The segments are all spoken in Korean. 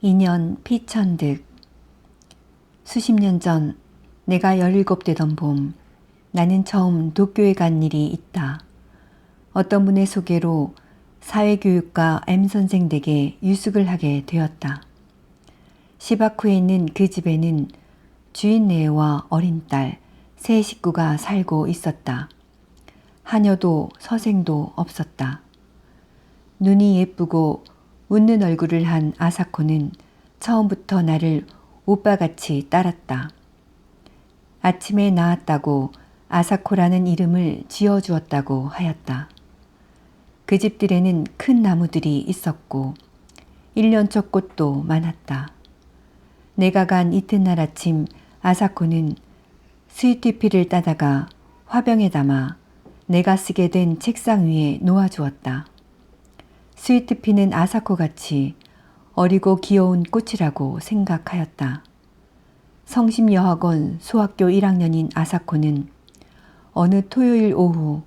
인연 피천득. 수십 년 전 내가 17 되던 봄, 나는 처음 도쿄에 간 일이 있다. 어떤 분의 소개로 사회교육과 M선생 댁에 유숙을 하게 되었다. 시바쿠에 있는 그 집에는 주인네와 어린 딸, 세 식구가 살고 있었다. 하녀도 서생도 없었다. 눈이 예쁘고 웃는 얼굴을 한 아사코는 처음부터 나를 오빠같이 따랐다. 아침에 나았다고 아사코라는 이름을 지어주었다고 하였다. 그 집들에는 큰 나무들이 있었고 1년초 꽃도 많았다. 내가 간 이튿날 아침 아사코는 스위트피를 따다가 화병에 담아 내가 쓰게 된 책상 위에 놓아주었다. 스위트피는 아사코같이 어리고 귀여운 꽃이라고 생각하였다. 성심여학원 소학교 1학년인 아사코는 어느 토요일 오후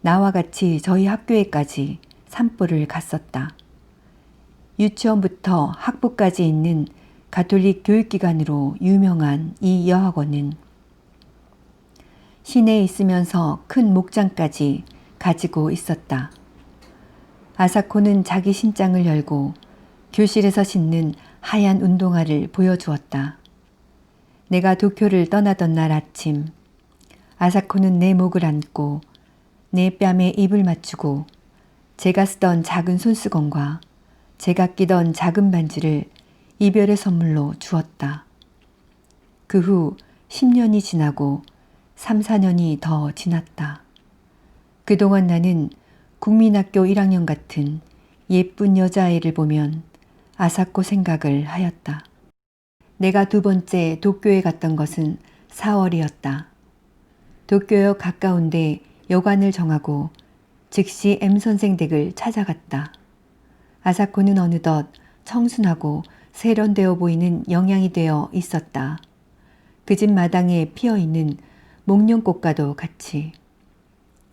나와 같이 저희 학교에까지 산보를 갔었다. 유치원부터 학부까지 있는 가톨릭 교육기관으로 유명한 이 여학원은 시내에 있으면서 큰 목장까지 가지고 있었다. 아사코는 자기 신장을 열고 교실에서 신는 하얀 운동화를 보여주었다. 내가 도쿄를 떠나던 날 아침, 아사코는 내 목을 안고 내 뺨에 입을 맞추고 제가 쓰던 작은 손수건과 제가 끼던 작은 반지를 이별의 선물로 주었다. 그 후 10년이 지나고 3, 4년이 더 지났다. 그동안 나는 국민학교 1학년 같은 예쁜 여자아이를 보면 아사코 생각을 하였다. 내가 두 번째 도쿄에 갔던 것은 4월이었다. 도쿄역 가까운데 여관을 정하고 즉시 M선생 댁을 찾아갔다. 아사코는 어느덧 청순하고 세련되어 보이는 영양이 되어 있었다. 그 집 마당에 피어있는 목련꽃과도 같이.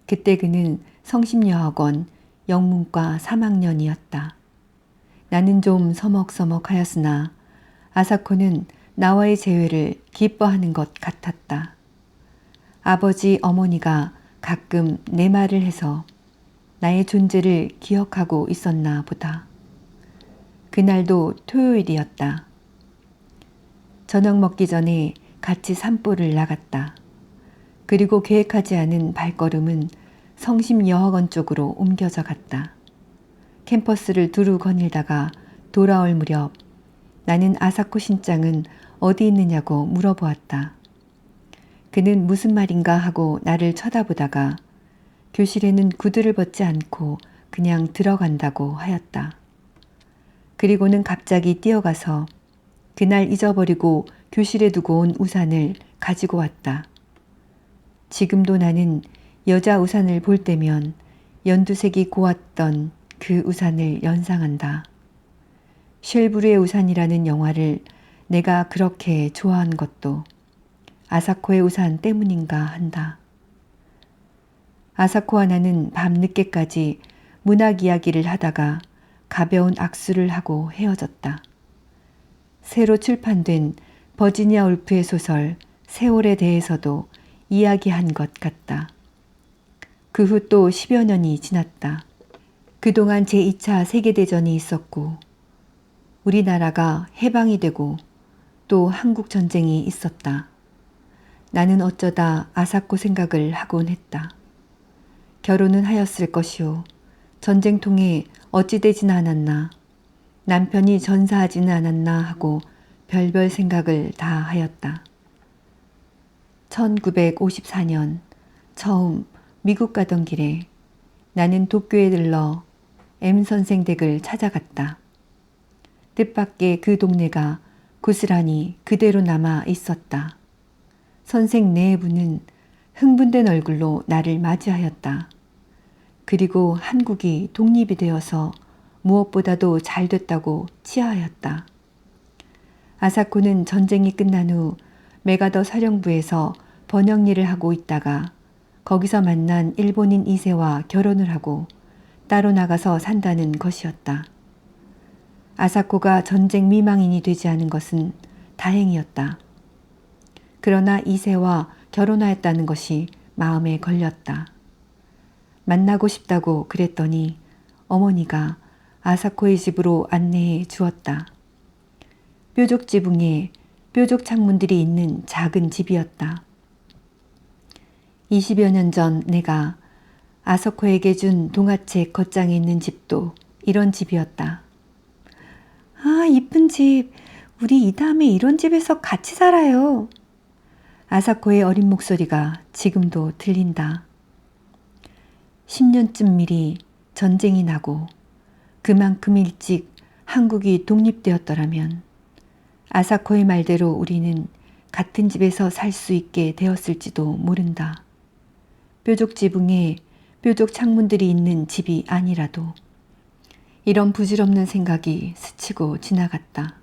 그때 그는 성심여학원 영문과 3학년이었다. 나는 좀 서먹서먹하였으나 아사코는 나와의 재회를 기뻐하는 것 같았다. 아버지 어머니가 가끔 내 말을 해서 나의 존재를 기억하고 있었나 보다. 그날도 토요일이었다. 저녁 먹기 전에 같이 산보를 나갔다. 그리고 계획하지 않은 발걸음은 성심여학원 쪽으로 옮겨져 갔다. 캠퍼스를 두루 거닐다가 돌아올 무렵 나는 아사코 신장은 어디 있느냐고 물어보았다. 그는 무슨 말인가 하고 나를 쳐다보다가 교실에는 구두를 벗지 않고 그냥 들어간다고 하였다. 그리고는 갑자기 뛰어가서 그날 잊어버리고 교실에 두고 온 우산을 가지고 왔다. 지금도 나는 여자 우산을 볼 때면 연두색이 고왔던 그 우산을 연상한다. 쉘브르의 우산이라는 영화를 내가 그렇게 좋아한 것도 아사코의 우산 때문인가 한다. 아사코와 나는 밤늦게까지 문학 이야기를 하다가 가벼운 악수를 하고 헤어졌다. 새로 출판된 버지니아 울프의 소설 세월에 대해서도 이야기한 것 같다. 그 후 또 10여 년이 지났다. 그동안 제2차 세계대전이 있었고 우리나라가 해방이 되고 또 한국전쟁이 있었다. 나는 어쩌다 아사코 생각을 하곤 했다. 결혼은 하였을 것이오. 전쟁통에 어찌 되진 않았나. 남편이 전사하지는 않았나 하고 별별 생각을 다 하였다. 1954년 처음 미국 가던 길에 나는 도쿄에 들러 M선생 댁을 찾아갔다. 뜻밖의 그 동네가 고스란히 그대로 남아 있었다. 선생 네 분은 흥분된 얼굴로 나를 맞이하였다. 그리고 한국이 독립이 되어서 무엇보다도 잘 됐다고 치하하였다. 아사코는 전쟁이 끝난 후 메가더 사령부에서 번역 일을 하고 있다가 거기서 만난 일본인 2세와 결혼을 하고 따로 나가서 산다는 것이었다. 아사코가 전쟁 미망인이 되지 않은 것은 다행이었다. 그러나 이세와 결혼하였다는 것이 마음에 걸렸다. 만나고 싶다고 그랬더니 어머니가 아사코의 집으로 안내해 주었다. 뾰족 지붕에 뾰족 창문들이 있는 작은 집이었다. 20여 년 전 내가 아사코에게 준 동화책 겉장에 있는 집도 이런 집이었다. 아, 이쁜 집. 우리 이 다음에 이런 집에서 같이 살아요. 아사코의 어린 목소리가 지금도 들린다. 10년쯤 미리 전쟁이 나고 그만큼 일찍 한국이 독립되었더라면 아사코의 말대로 우리는 같은 집에서 살 수 있게 되었을지도 모른다. 뾰족 지붕에 뾰족 창문들이 있는 집이 아니라도. 이런 부질없는 생각이 스치고 지나갔다.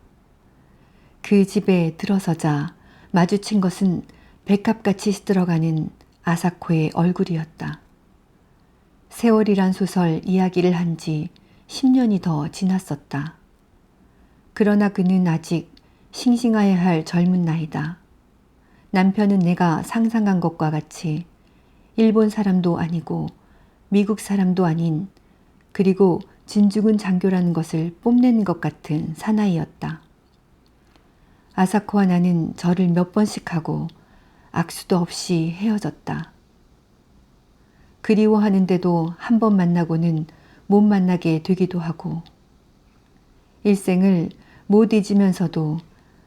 그 집에 들어서자 마주친 것은 백합같이 시들어가는 아사코의 얼굴이었다. 세월이란 소설 이야기를 한 지 10년이 더 지났었다. 그러나 그는 아직 싱싱해야 할 젊은 나이다. 남편은 내가 상상한 것과 같이 일본 사람도 아니고 미국 사람도 아닌, 그리고 진죽은 장교라는 것을 뽐내는 것 같은 사나이였다. 아사코와 나는 절을 몇 번씩 하고 악수도 없이 헤어졌다. 그리워하는데도 한 번 만나고는 못 만나게 되기도 하고, 일생을 못 잊으면서도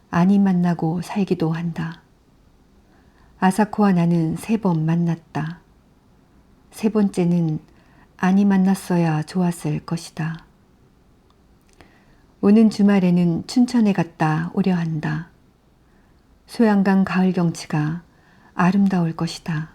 아니 만나고 살기도 한다. 아사코와 나는 3번 만났다. 3번째는 아니 만났어야 좋았을 것이다. 오는 주말에는 춘천에 갔다 오려 한다. 소양강 가을 경치가 아름다울 것이다.